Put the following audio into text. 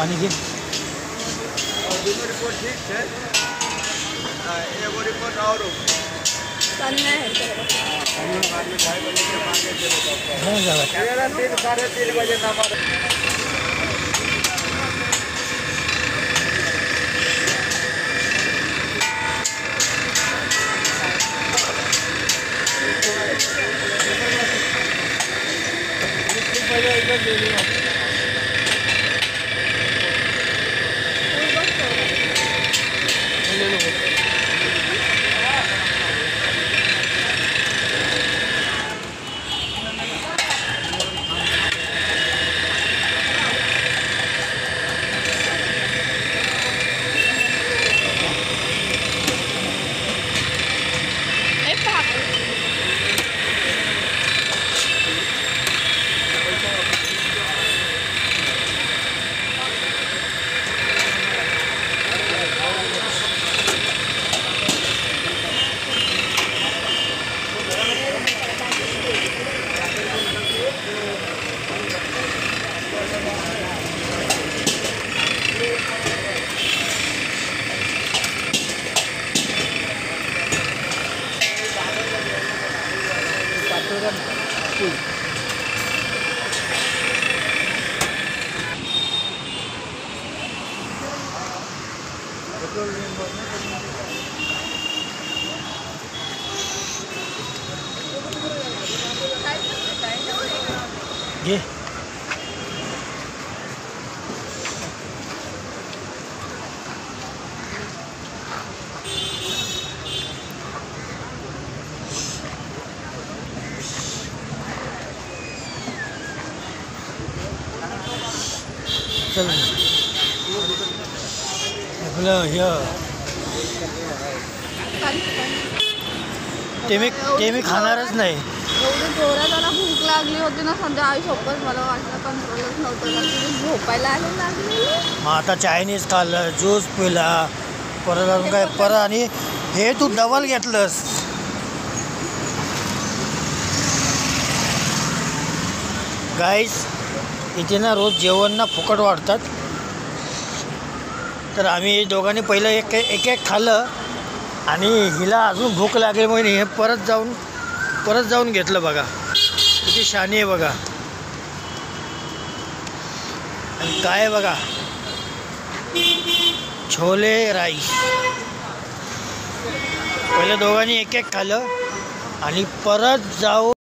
पानी के रिपोर्ट ठीक है। एगो रिपोर्ट और करना है 3 साढ़े 3 बजे नंबर ये चल आपलं ते मी खाणारच नाही. एवढी जोरात मला भूक लागली होती ना संध्या. आई सोबत मला वाटलं कंट्रोलच नव्हतं. झोपायला आले लागली. मग आता चायनीज खाल्लं, ज्यूस पिला, परत अजून काय परत, आणि हे तू डबल घेतलंस. गाईस इथे ना रोज जेवण ना फुकट वाढतात. तर आम्ही दोघांनी पहिलं एक एक खाल्लं आणि हिला अजून भूक लागली म्हणून हे परत जाऊन घेतलं. बघा किती शानी आहे बघा. आणि काय बघा, छोले राईस. पहिलं दोघांनी एक खाल्लं आणि परत जाऊन